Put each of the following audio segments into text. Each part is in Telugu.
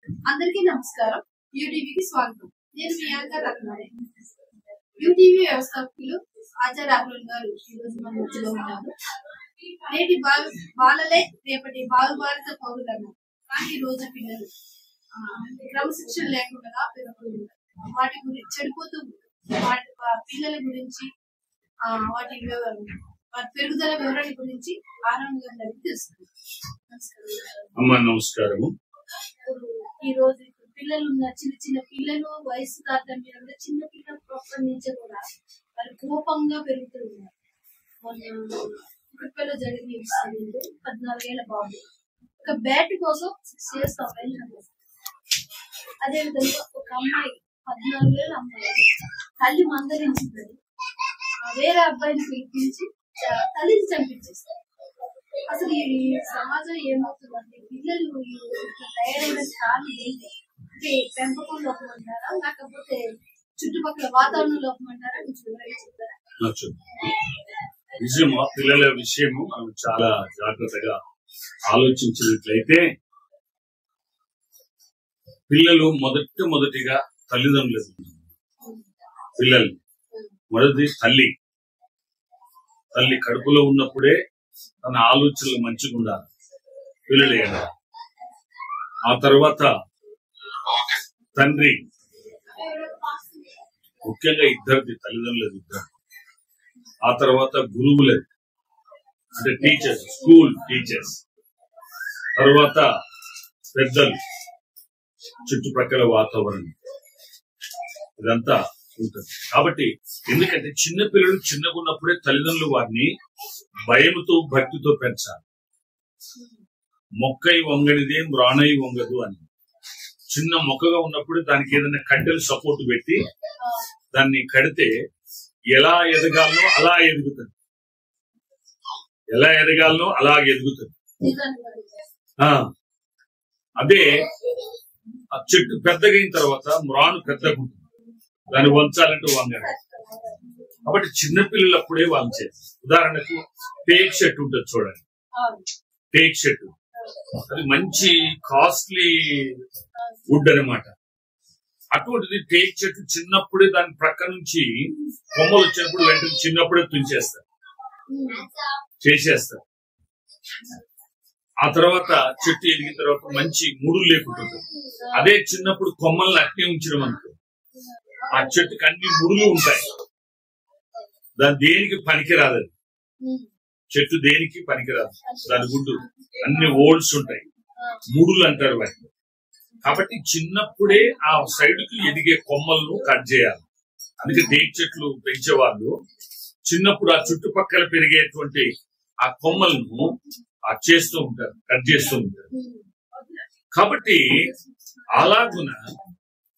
అందరికీ నమస్కారం. యూటీవీకి స్వాగతం. నేను మీ యాంకర్ రత్నారాయణ. యూటీవీ వ్యవస్థాపకులు ఆచార్య రాఘవన్ గారు ఈ రోజు మన మధ్యలో ఉన్నారు. నేటి బాలలే రేపటి భారత పౌరులను. కానీ ఈ రోజు పిల్లలు క్రమశిక్షణ లేకుండా పెరుగుతుంది. వాటి గురించి చెడిపోతూ వాటి పిల్లల గురించి వాటి పెరుగుదల వివరణ గురించి ఆనందంగా తెలుస్తుంది. నమస్కారము. ఈ రోజు పిల్లలు ఉన్న చిన్న పిల్లలు వయసు తారతమ్యం కూడా చిన్న పిల్లలు ప్రొఫెసర్ నుంచి కూడా వాళ్ళు కోపంగా పెరుగుతూ ఉన్నారు. కుక్కలో జరిగిన విషయం 14 ఏళ్ల బాబు ఒక బ్యాట్ కోసం 6 years అబ్బాయి. అదేవిధంగా ఒక అమ్మాయి 14 ఏళ్ల అమ్మాయి తల్లి మందలించిందని వేరే అబ్బాయిని పిలిపించి తల్లిని చంపించేస్తారు. అసలు ఈ సమాజం ఏమవుతుందంటే పిల్లలు తయారైన స్థానం ఏంటి అంటే పెంపకం లోపం అంటారా లేకపోతే చుట్టుపక్కల వాతావరణం లోపం అంటారా? నిజమా? పిల్లల విషయము మనం చాలా జాగ్రత్తగా ఆలోచించినట్లయితే పిల్లలు మొదటిగా తల్లిదండ్రులు పిల్లలు మొదటి తల్లి కడుపులో ఉన్నప్పుడే తన ఆలోచనలు మంచిగా ఉండాలి పిల్లలు. ఆ తర్వాత తండ్రి, ముఖ్యంగా ఇద్దరిది తల్లిదండ్రులది ఇద్దరు. ఆ తర్వాత గురువులది అంటే టీచర్స్, స్కూల్ టీచర్స్. తర్వాత పెద్దలు, చుట్టుపక్కల వాతావరణం, ఇదంతా ఉంటుంది. కాబట్టి ఎందుకంటే చిన్న పిల్లలు చిన్నగా ఉన్నప్పుడే తల్లిదండ్రులు వారిని భయముతో భక్తితో పెంచాలి. మొక్కై వంగనిదే మ్రాణై వంగదు అని. చిన్న మొక్కగా ఉన్నప్పుడు దానికి ఏదైనా కట్టెలు సపోర్ట్ పెట్టి దాన్ని కడితే ఎలా ఎదగాలనో అలా ఎదుగుతుంది. అదే ఆ చెట్టు పెద్దగైన తర్వాత మ్రాను పెద్దగా ఉంటుంది, దాన్ని వంచాలంటే వంగదు. కాబట్టి చిన్నపిల్లలు అప్పుడే వంచేది. ఉదాహరణకు టేక్ చెట్టు ఉంటుంది చూడండి, టేక్ చెట్టు అది మంచి కాస్ట్లీ వుడ్ అనమాట. అటువంటిది టేక్ చెట్టు చిన్నప్పుడే దాని ప్రక్క నుంచి కొమ్మలు వచ్చినప్పుడు వెంటనే చిన్నప్పుడే చేసేస్తారు. ఆ తర్వాత చెట్టు ఎదిగిన తర్వాత మంచి ముడులు లేకుంటుంది. అదే చిన్నప్పుడు కొమ్మల్ని అట్నే ఉంచడం అనుకో, ఆ చెట్టుకి అన్ని ముడులు ఉంటాయి, దాని దేనికి పనికిరాదు. చెట్టు దేనికి పనికిరాదు, దాని గుడ్డు అన్ని ఓల్డ్స్ ఉంటాయి, ముడులు అంటారు వాటిని. కాబట్టి చిన్నప్పుడే ఆ సైడ్ కి ఎదిగే కొమ్మలను కట్ చేయాలి. అందుకే టేక్ చెట్లు పెంచేవాళ్ళు చిన్నప్పుడు ఆ చుట్టుపక్కల పెరిగేటువంటి ఆ కొమ్మలను కట్ చేస్తూ ఉంటారు. కాబట్టి అలాగున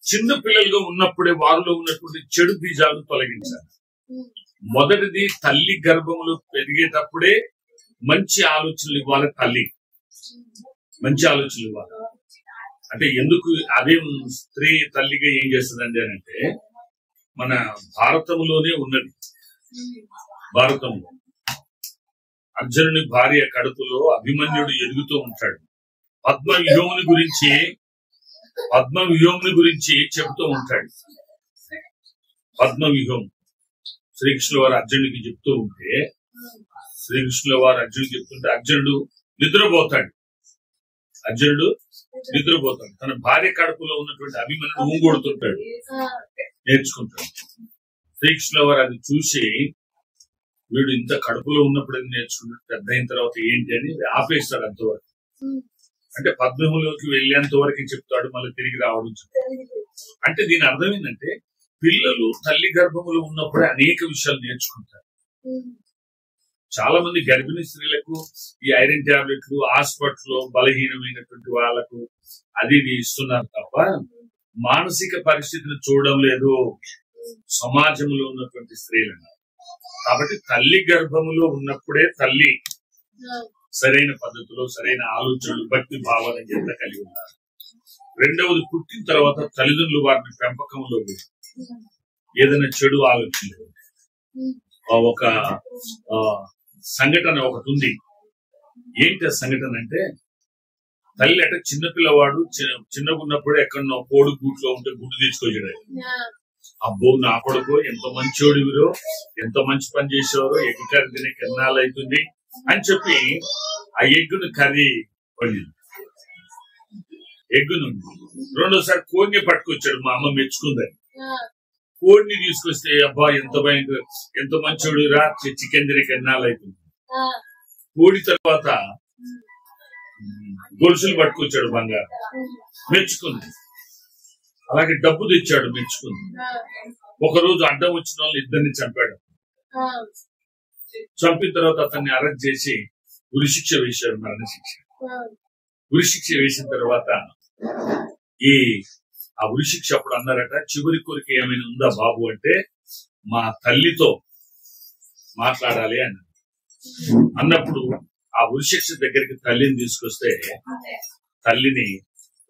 చిన్న పిల్లలుగా ఉన్నప్పుడే వారిలో ఉన్నటువంటి చెడు బీజాలను తొలగించాలి. మొదటిది తల్లి గర్భములు పెరిగేటప్పుడే మంచి ఆలోచనలు ఇవ్వాలి. మంచి ఆలోచనలు ఇవ్వాలి. అంటే ఎందుకు అదే స్త్రీ తల్లిగా ఏం చేస్తుందండి అని అంటే, మన భారతంలోనే ఉన్నది. భారతంలో అర్జునుని భార్య కడుపులో అభిమన్యుడు ఎదుగుతూ ఉంటాడు. పద్మవ్యూహముని గురించి చెబుతూ ఉంటాడు. పద్మవ్యూహం శ్రీకృష్ణుల వారు అర్జునుడికి చెప్తూ ఉంటే, అర్జునుడు నిద్రపోతాడు. తన భార్య కడుపులో ఉన్నటువంటి అభిమన్యుడు ఊగొడుతుంటాడు, నేర్చుకుంటాడు. శ్రీకృష్ణుల వారు అది చూసి, వీడు ఇంత కడుపులో ఉన్నప్పుడు నేర్చుకుంటాడు, పెద్ద అయిన తర్వాత ఏంటి అని ఆపేస్తాడు. అంతవరకు అంటే పద్మవ్యూహంలోకి వెళ్ళేంత వరకు చెప్తాడు, మళ్ళీ తిరిగి రావడం. అంటే దీని అర్థం ఏంటంటే పిల్లలు తల్లి గర్భములో ఉన్నప్పుడే అనేక విషయాలు నేర్చుకుంటారు. చాలా మంది గర్భిణీ స్త్రీలకు ఈ ఐరన్ టాబ్లెట్లు హాస్పిటల్లో బలహీనమైనటువంటి వాళ్ళకు అది ఇస్తున్నారు తప్ప మానసిక పరిస్థితిని చూడడం లేదు సమాజంలో ఉన్నటువంటి స్త్రీలను. కాబట్టి తల్లి గర్భములో ఉన్నప్పుడే తల్లి సరైన పద్ధతిలో సరైన ఆలోచనలు, భక్తి భావన ఎంత కలిగి ఉన్నారు. రెండవది, పుట్టిన తర్వాత తల్లిదండ్రులు వారిని పెంపకంలో ఏదైనా చెడు ఆలోచనలు. ఒక సంఘటన ఒకటి ఉంది. ఏంటి ఆ సంఘటన అంటే, తల్లి అంటే చిన్నపిల్లవాడు చిన్నగా ఉన్నప్పుడు ఎక్కడో కోడి గూట్లో ఉంటే గుడ్డు తీసుకొచ్చాడు. అబ్బో నా కొడుకు ఎంత మంచోడు, వీరు ఎంత మంచి పని చేసేవారు, ఎగ్ కర్రీ తినకి ఎన్నాళ్ళు అవుతుంది అని చెప్పి ఆ ఎగ్గును కర్రీ వండింది. ఎగ్గును రెండోసారి కోడిని పట్టుకొచ్చాడు. మా అమ్మ మెచ్చుకుందని. కోడిని తీసుకొస్తే అబ్బా ఎంత మంచోడు రా, చికెన్ తినకి ఎన్నాళ్ళు అవుతుంది. కోడి తర్వాత గొలుసులు పట్టుకొచ్చాడు, బంగారం, మెచ్చుకుంది. అలాగే డబ్బు తెచ్చాడు, మెచ్చుకుంది. ఒకరోజు అడ్డం వచ్చిన వాళ్ళు ఇద్దరిని చంపాడు. చంపిన తర్వాత అతన్ని అరెస్ట్ చేసి ఉరిశిక్ష వేశాడు, మరణశిక్ష. ఉరిశిక్ష వేసిన తర్వాత ఆ ఉరిశిక్ష అప్పుడు అన్నారట, చివరి కోరిక ఏమైనా ఉందా బాబు అంటే మా తల్లితో మాట్లాడాలి అన్నారు. అన్నప్పుడు ఆ ఉరిశిక్ష దగ్గరికి తల్లిని తీసుకొస్తే తల్లిని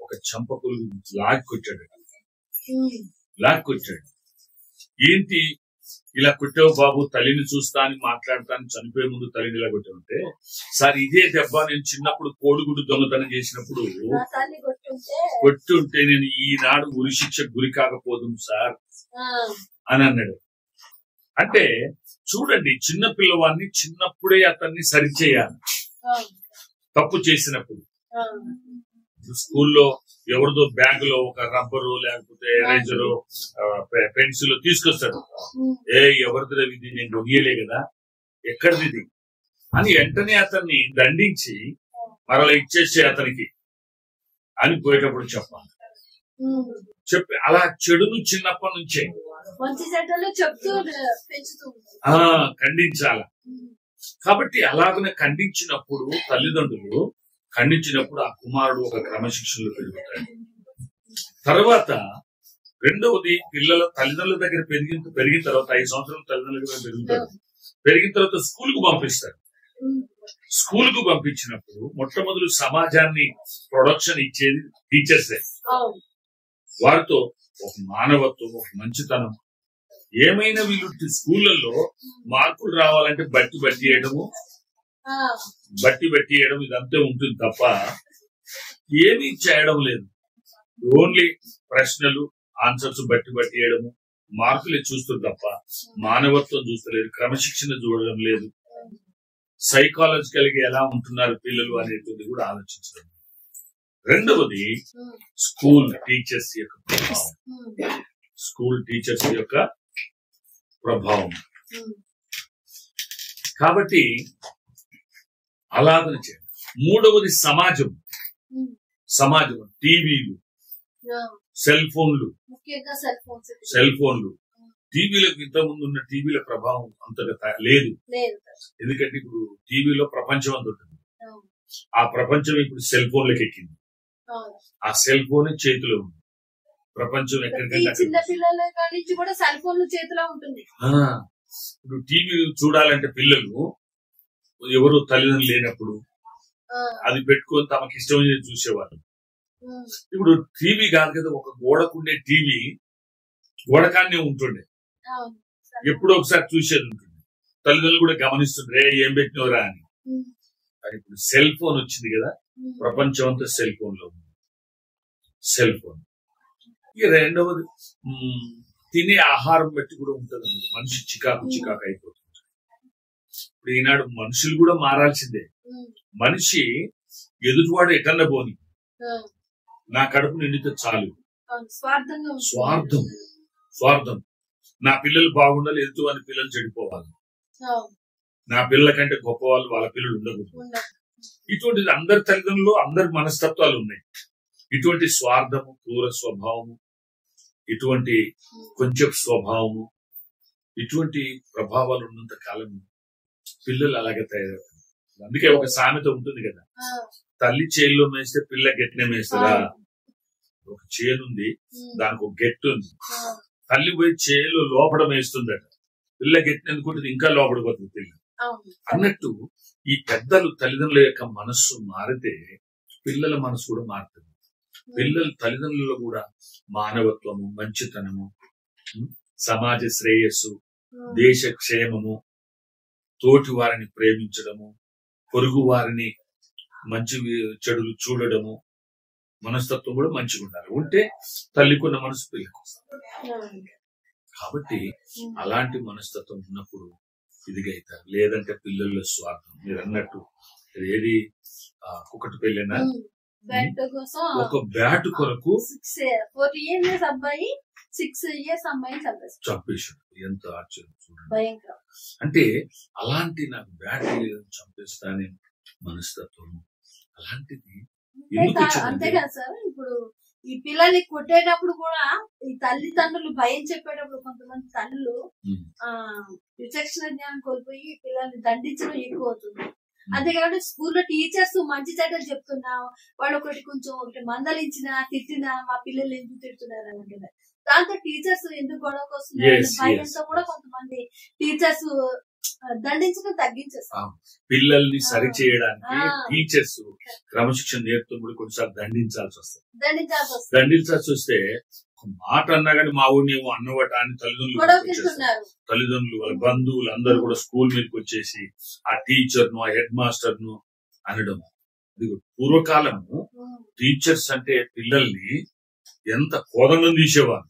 ఒక చంపకులు లాక్కొచ్చాడు. ఏంటి ఇలా కొట్టావు బాబు, తల్లిని చూస్తా అని మాట్లాడతాను, చనిపోయే ముందు తల్లిని ఇలా కొట్టామంటే, సార్ ఇదే దెబ్బ నేను చిన్నప్పుడు కోడిగుడ్డు దొంగతనం చేసినప్పుడు కొట్టుంటే నేను ఈనాడు ఉరిశిక్షకు గురి కాకపోదు సార్ అని అన్నాడు. అంటే చూడండి, చిన్న పిల్లవాడిని చిన్నప్పుడే అతన్ని సరిచేయాలి. తప్పు చేసినప్పుడు స్కూల్లో ఎవరిదో బ్యాగ్ లో ఒక రబ్బరు లేకపోతే ఎరేజరు పెన్సిల్ తీసుకొస్తాడు. ఎవరిదో ఇది నేను దొంగియలే కదా, ఎక్కడిది అని వెంటనే అతన్ని దండించి మరలా ఇచ్చేసే అతనికి అని పోయేటప్పుడు చెప్పాలి. చెప్పి అలా చెడును చిన్నప్పటి నుంచే ఖండించాల. కాబట్టి అలాగనే ఖండించినప్పుడు తల్లిదండ్రులు ఖండించినప్పుడు ఆ కుమారుడు ఒక క్రమశిక్షణలో పెరుగుతాడు. తర్వాత రెండవది, పిల్లల తల్లిదండ్రుల దగ్గర పెరిగిన తర్వాత 5 సంవత్సరాలు తల్లిదండ్రుల దగ్గర పెరుగుతాడు. పెరిగిన తర్వాత స్కూల్ కు పంపిస్తారు. స్కూల్ కు పంపించినప్పుడు మొట్టమొదటి సమాజాన్ని ప్రొడక్షన్ ఇచ్చేది టీచర్సే. వారితో ఒక మానవత్వం, ఒక మంచితనం, ఏమైనా వీళ్ళు స్కూళ్లలో మార్కులు రావాలంటే బట్టి వేయడము ఇదంతా ఉంటుంది తప్ప ఏమీ చేయడం లేదు. ఓన్లీ ప్రశ్నలు ఆన్సర్స్ బట్టి వేయడము, మార్కులే చూస్తారు తప్ప మానవత్వం చూస్తలేదు, క్రమశిక్షణ చూడడం లేదు, సైకాలజికల్ గా ఎలా ఉంటున్నారు పిల్లలు అనేది కూడా ఆలోచించడం. రెండవది, స్కూల్ టీచర్స్ యొక్క ప్రభావం. కాబట్టి అలాగనే చేయాలి. మూడవది, సమాజం టీవీలు, సెల్ ఫోన్లు. టీవీలకు ఇంతకుముందు ఉన్న టీవీల ప్రభావం అంతగా లేదు. ఎందుకంటే ఇప్పుడు టీవీలో ప్రపంచం అంత ఉంటుంది. ఆ ప్రపంచం ఇప్పుడు సెల్ ఫోన్లకు ఎక్కింది. ఆ సెల్ ఫోన్ చేతిలో ఉంది. ప్రపంచం ఎక్కడికంటే ఇప్పుడు టీవీ చూడాలంటే పిల్లలు ఎవరు తల్లిదండ్రులు లేనప్పుడు అది పెట్టుకొని తమకి ఇష్టమైన చూసేవాళ్ళు. ఇప్పుడు టీవీ కాదు కదా, ఒక గోడకుండే టీవీ గోడకాన్నే ఉంటుండే, ఎప్పుడో ఒకసారి చూసేది ఉంటుంది. తల్లిదండ్రులు కూడా గమనిస్తుండ్రే ఏం పెట్టినవరా అని. ఇప్పుడు సెల్ ఫోన్ వచ్చింది కదా, ప్రపంచం అంతా సెల్ ఫోన్ లో ఉంది. Cell phone. ఇక రెండవది, తినే ఆహారం బట్టి కూడా ఉంటుంది. మనిషి చికాకు అయిపోతుంది. ఇప్పుడు ఈనాడు మనుషులు కూడా మారాల్సిందే. మనిషి ఎదుటివాడు ఎటన్నా పోని, నా కడుపు నిండితే చాలు. స్వార్థం. నా పిల్లలు బాగుండాలి, ఎదుటి వారి పిల్లలు చెడిపోవాలి, నా పిల్లల కంటే గొప్ప వాళ్ళ పిల్లలు ఉండకూడదు. ఇటువంటిది అందరి తల్లిదండ్రులు, అందరి మనస్తత్వాలు ఉన్నాయి. ఇటువంటి స్వార్థము, క్రూర స్వభావము, ఇటువంటి కొంచెం స్వభావము, ఇటువంటి ప్రభావాలు ఉన్నంత కాలం పిల్లలు అలాగే తయారవుతారు. అందుకే ఒక సామెత ఉంటుంది కదా, తల్లి చేనులో మేస్తే పిల్ల గెట్టిన మేస్తుందా. ఒక చేనుంది, దానికి ఒక గెట్టు ఉంది. తల్లి పోయి చేలో లోపల మేస్తుందట, పిల్ల గెట్టినందుకుంటుంది, ఇంకా లోపడిపోతుంది పిల్ల అన్నట్టు. ఈ పెద్దలు తల్లిదండ్రుల యొక్క మనస్సు మారితే పిల్లల మనసు కూడా మారుతుంది. పిల్లలు తల్లిదండ్రులలో కూడా మానవత్వము, మంచితనము, సమాజ శ్రేయస్సు, దేశ క్షేమము, తోటి వారిని ప్రేమించడము, పొరుగు వారిని మంచి చెడులు చూడడము, మనస్తత్వం కూడా మంచిగా ఉండాలి. ఉంటే తల్లికున్న మనసు పిల్లలకు వస్తుంది. కాబట్టి అలాంటి మనస్తత్వం ఉన్నప్పుడు ఇదిగైతారు. లేదంటే పిల్లల్లో స్వార్థం. మీరు అన్నట్టు ఏది కుక్కటి పెళ్ళైనా ఒక బ్యాట్ కొరకు 40 years అబ్బాయి 6 years అమ్మాయిని చంపేశాడు. ఎంత ఆశ్చర్యం చూడండి. అంటే అలాంటి నాకు బ్యాట్ చంపేస్తానే మనస్తత్వం అలాంటిది అంతే కదా సార్. ఇప్పుడు ఈ పిల్లల్ని కొట్టేటప్పుడు కూడా ఈ తల్లిదండ్రులు భయం చెప్పేటప్పుడు కొంతమంది తల్లులు విచక్షణ జ్ఞానం కోల్పోయి పిల్లల్ని దండించడం ఎక్కువ అవుతుంది. అంతేకాకుండా స్కూల్లో టీచర్స్ మంచి చెడ్డలు చెప్తున్నా వాళ్ళు ఒకటి మందలించినా తిట్టినా మా పిల్లలు ఎందుకు తిడుతున్నారు అంటే దాంతో టీచర్స్ ఎందుకు గొడవకు వస్తున్నారు భయంతో కూడా కొంతమంది టీచర్స్ దండించడం తగ్గించేస్తారు. పిల్లల్ని సరి చేయడానికి టీచర్స్ క్రమశిక్షణ నేర్పుతున్నప్పుడు కొన్నిసార్లు దండించాల్సి వస్తుంది. దండించాల్సి వస్తే మాట అన్నా కానీ మా ఊరిని ఏమో అన్నవట అని తల్లిదండ్రులు వాళ్ళ బంధువులు అందరూ కూడా స్కూల్ మీదకి వచ్చేసి ఆ టీచర్ ను ఆ హెడ్ మాస్టర్ ను అనడం. పూర్వకాలము టీచర్స్ అంటే పిల్లల్ని ఎంత కోదండం తీసేవారు,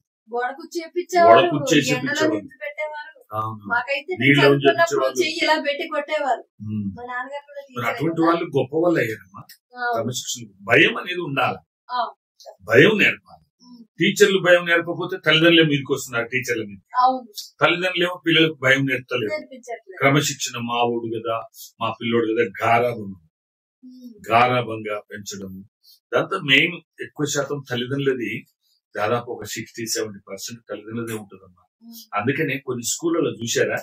అటువంటి వాళ్ళు గొప్ప వాళ్ళు అయ్యారమ్మా. క్రమశిక్షణ భయం అనేది ఉండాలి, భయం నేర్పాలి. టీచర్లు భయం నేర్పకపోతే తల్లిదండ్రులే మీదకి వస్తున్నారు. టీచర్ల మీద తల్లిదండ్రులేమో పిల్లలకు భయం నేర్పలేదు. క్రమశిక్షణ మా ఊడు కదా మా పిల్లోడు కదా గారాభంగా పెంచడం. దాంతో మెయిన్ ఎక్కువ శాతం తల్లిదండ్రులది దాదాపు ఒక 60-70% తల్లిదండ్రులదే ఉంటుందమ్మా. అందుకనే కొన్ని స్కూళ్ళలో చూసారా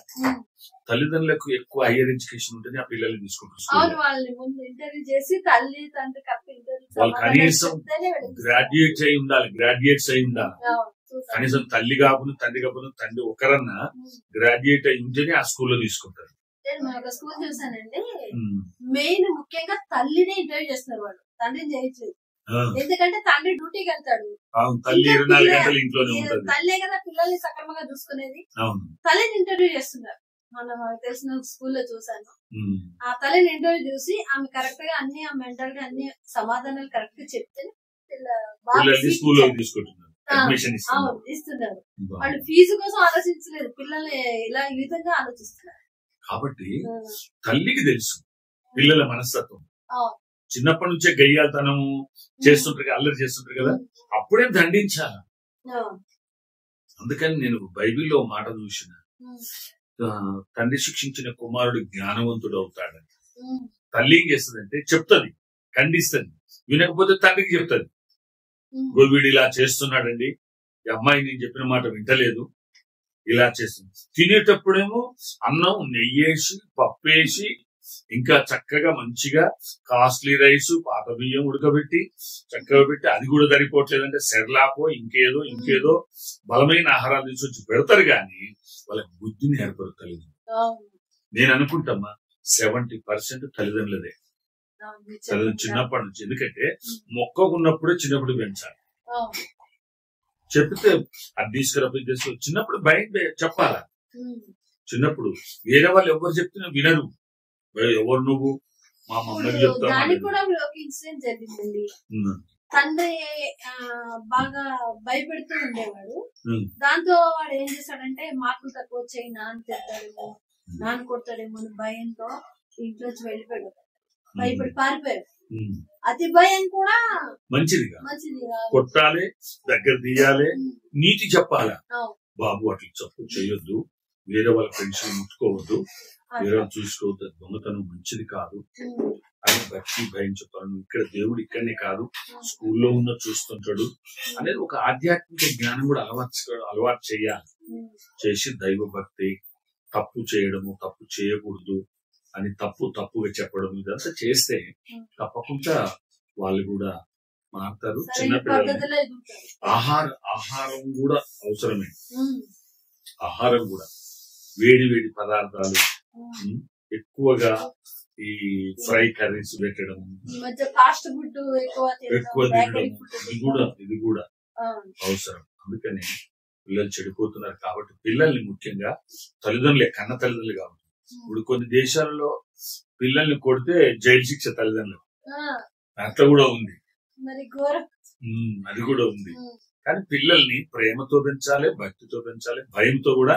తల్లిదండ్రులకు ఎక్కువ హైయర్ ఎడ్యుకేషన్ ఉంటుంది, ఆ పిల్లల్ని తీసుకుంటారు. వాళ్ళు కనీసం గ్రాడ్యుయేట్స్ అయి ఉండాలి, కనీసం తల్లి కాకుండా తండ్రి కాకుండా తండ్రి ఒకరన్నా గ్రాడ్యుయేట్ అయి ఉంటేనే ఆ స్కూల్లో తీసుకుంటారు. నేను ఒక స్కూల్ చూసానండి, మెయిన్ ముఖ్యంగా తల్లిని ఇంటర్వ్యూ చేస్తున్నారు వాళ్ళు, తండ్రిని చేయట్లేదు. ఎందుకంటే తండ్రి డ్యూటీకి వెళ్తాడు, తల్లే కదా పిల్లల్ని సక్రమంగా చూసుకునేది. తల్లిని ఇంటర్వ్యూ చేస్తున్నారు. మనం తెలిసిన స్కూల్లో చూసాను. ఆ తల్లిని ఇంటర్వ్యూ చూసి ఆమె కరెక్ట్ గా అన్ని ఆ మెంటల్ గా అన్ని సమాధానాలు కరెక్ట్ గా చెప్తే ఇస్తున్నారు. వాళ్ళు ఫీజు కోసం ఆలోచించలేదు, పిల్లల్ని ఇలా ఈ విధంగా ఆలోచిస్తున్నారు. కాబట్టి తల్లికి తెలుసు పిల్లల మనస్తత్వం. చిన్నప్పటి నుంచే గయ్యాతనము చేస్తుంటారు, అల్లరి చేస్తుంటారు కదా, అప్పుడే దండించాలి. అందుకని నేను బైబిల్లో మాట చూసిన, తండ్రి శిక్షించిన కుమారుడు జ్ఞానవంతుడు అవుతాడని. తల్లి ఏం చేస్తుందంటే చెప్తుంది, ఖండిస్తుంది. వినకపోతే తండ్రికి చెప్తుంది, వీడు ఇలా చేస్తున్నాడండి, ఈ అమ్మాయి నేను చెప్పిన మాట వింటలేదు, ఇలా చేస్తుంది. తినేటప్పుడేమో అన్నం నెయ్యేసి పప్పేసి ఇంకా చక్కగా మంచిగా కాస్ట్లీ రైస్ పాత బియ్యం ఉడకబెట్టి చక్కగా పెట్టి అది కూడా సరిపోవట్లేదంటే సెర్లాకో ఇంకేదో బలమైన ఆహారాలు తీసుకొచ్చి పెడతారు, కానీ వాళ్ళకి బుద్ధిని నేర్పరు తల్లిదండ్రులు. నేను అనుకుంటామా 70% తల్లిదండ్రులదే చిన్నప్పటి నుంచి. ఎందుకంటే మొక్కకున్నప్పుడే చిన్నప్పుడు పెంచాలి. చెప్తే అది తీసుకురా చిన్నప్పుడు భయం చెప్పాలా. చిన్నప్పుడు వేరే వాళ్ళు ఎవరు చెప్తున్నా వినరు. ఎవరు నువ్వు మా మమ్మల్ని చెప్తావు. దానికి కూడా ఒక ఇన్సిడెంట్ జరిగిందండి. తండ్రి బాగా భయపెడుతూ ఉండేవాడు. దాంతో వాడు ఏం చేశాడంటే మార్కులు తక్కువ వచ్చాయి, నాన్న తిడతాడేమో నాన్న కొడతాడేమో అని భయంతో ఇంట్లోంచి వెళ్ళిపోయాడు. భయపడి పారిపోయాడు. అతి భయం కూడా మంచిది కొట్టాలి, దగ్గర తీయాలి, నీతి చెప్పాలా. బాబు అట్లా తప్పు చేయొద్దు, వేరే వాళ్ళ ఫ్రెండ్స్ ముట్టుకోవద్దు, వేరే చూసుకోవద్దు, దొంగతనం మంచిది కాదు అని భక్తి భయం చెప్పాలి. ఇక్కడ దేవుడు ఇక్కడనే కాదు స్కూల్లో ఉన్న చూస్తుంటాడు అనేది ఒక ఆధ్యాత్మిక జ్ఞానం కూడా అలవాటు చేయాలి. చేసి దైవ భక్తి, తప్పు చేయడము తప్పు చేయకూడదు అని తప్పుగా చెప్పడం, ఇదంతా చేస్తే తప్పకుండా వాళ్ళు కూడా మారుతారు. చిన్నపిల్లలు ఆహారం కూడా అవసరమే. ఆహారం కూడా వేడి పదార్థాలు ఎక్కువగా ఈ ఫ్రై కర్రీస్ పెట్టడం, ఎక్కువ తినడం, ఇది కూడా అవసరం. అందుకని పిల్లలు చెడిపోతున్నారు. కాబట్టి పిల్లల్ని ముఖ్యంగా తల్లిదండ్రులే, కన్న తల్లిదండ్రులు కాబట్టి. ఇప్పుడు కొన్ని దేశాలలో పిల్లల్ని కొడితే జైలు శిక్ష తల్లిదండ్రులు, అట్లా కూడా ఉంది. అది కూడా ఉంది. కానీ పిల్లల్ని ప్రేమతో పెంచాలి, భక్తితో పెంచాలి, భయంతో కూడా.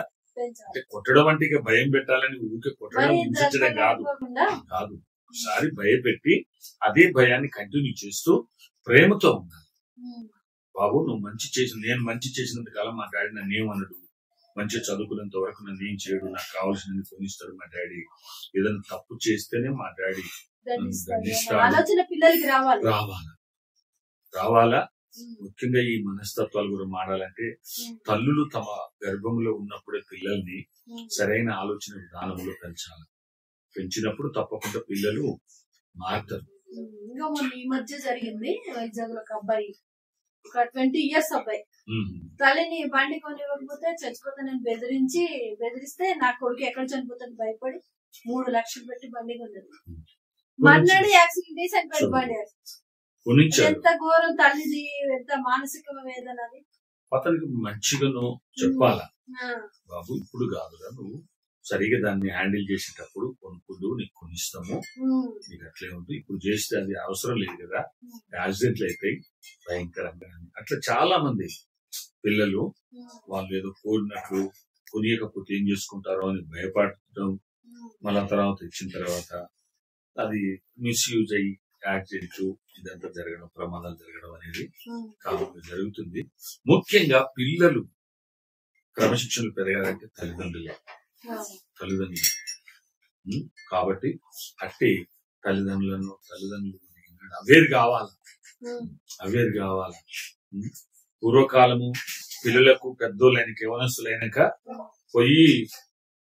అంటే కొట్టడం అంటే ఇక భయం పెట్టాలని ఊరికే కొట్టడం హింసించడం కాదు. ఒకసారి భయపెట్టి అదే భయాన్ని కంటిన్యూ చేస్తూ ప్రేమతో ఉండాలి. బాబు నువ్వు మంచి చేసిన, నేను మంచి చేసినంత కాలం మా డాడీ నన్ను ఏమన్నాడు, మంచిగా చదువుకున్నంత వరకు నన్ను ఏం చేయడు, నాకు కావాల్సినది కొనిస్తాడు మా డాడీ. ఏదైనా తప్పు చేస్తేనే మా డాడీ రావాలా. ముఖ్యంగా ఈ మనస్తత్వాలు కూడా మారాలంటే తల్లులు తమ గర్భంలో ఉన్నప్పుడే పిల్లల్ని సరైన ఆలోచన విధానంలో పెంచాలి. పెంచినప్పుడు తప్పకుండా పిల్లలు మారుతారు. ఇంకా మొన్న ఈ మధ్య జరిగింది వైజాగ్ లో ఒక అబ్బాయి, ఒక 20 years అబ్బాయి, తల్లిని బండి కొనివ్వకపోతే చచ్చిపోతానని బెదిరిస్తే నా కొడుకు ఎక్కడ చనిపోతాను భయపడి 3 లక్షలు పెట్టి బండి కొన్నది. మర్నాడు యాక్సిడెంట్ చేసి చనిపోయాడు. బండి ఎంత ఘోరం తల్లిది, ఎంత మానసిక వేదన. అది అతనికి మంచిగాను చెప్పాలా, బాబు ఇప్పుడు కాదురా, నువ్వు సరిగా దాన్ని హ్యాండిల్ చేసేటప్పుడు కొనుక్కుంటూ నీకు కొనిస్తాము, నీకు అట్లే ఉంది, ఇప్పుడు చేస్తే అది అవసరం లేదు కదా, యాక్సిడెంట్లు అయిపోయి భయంకరంగా. అట్లా చాలా మంది పిల్లలు వాళ్ళు ఏదో కోరినట్లు కొనియకపోతే ఏం చేసుకుంటారో అని భయపడటం, మళ్ళా తర్వాత ఇచ్చిన తర్వాత అది మిస్యూజ్ అయ్యి యాక్సిడెంట్లు ఇదంతా జరగడం, ప్రమాదాలు జరగడం అనేది కాలంలో జరుగుతుంది. ముఖ్యంగా పిల్లలు క్రమశిక్షణలు పెరగాలంటే తల్లిదండ్రులు కాబట్టి అట్టే తల్లిదండ్రులు అవేర్ కావాలా. పూర్వకాలము పిల్లలకు పెద్దోళ్ళైన యవనస్తులైనాక పోయి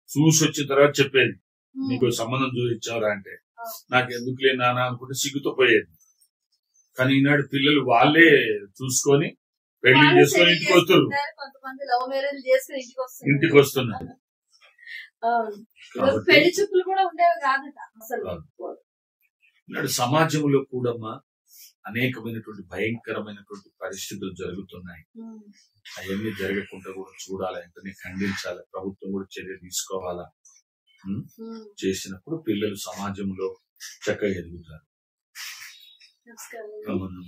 చూసి వచ్చిన తర్వాత చెప్పేది, నీకు సంబంధం చూపించారా అంటే నాకు ఎందుకులే నాన్న అనుకుంటే సిగ్గుతో పోయేది. కానీ ఈనాడు పిల్లలు వాళ్ళే చూసుకొని పెళ్లి చేసుకొని ఇంటికి వస్తున్నారు. పెళ్లి చూపులు కూడా ఉండేవి కాదట అసలు. ఈనాడు సమాజంలో కూడా అనేకమైనటువంటి భయంకరమైనటువంటి పరిస్థితులు జరుగుతున్నాయి. అవన్నీ జరగకుండా కూడా చూడాలి, వెంటనే ఖండించాలి, ప్రభుత్వం కూడా చర్య తీసుకోవాలా. చేసినప్పుడు పిల్లలు సమాజంలో చక్కగా ఎదుగుతారు.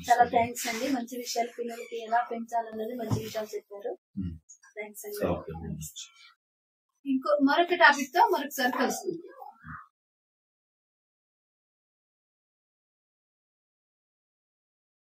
చాలా థ్యాంక్స్ అండి, మంచి విషయాలు పిల్లలకి ఎలా పెంచాలన్నది మంచి విషయాలు చెప్పారు. థ్యాంక్స్ అండి. మరొక టాపిక్ తో మరొకసారి కలుస్తుంది.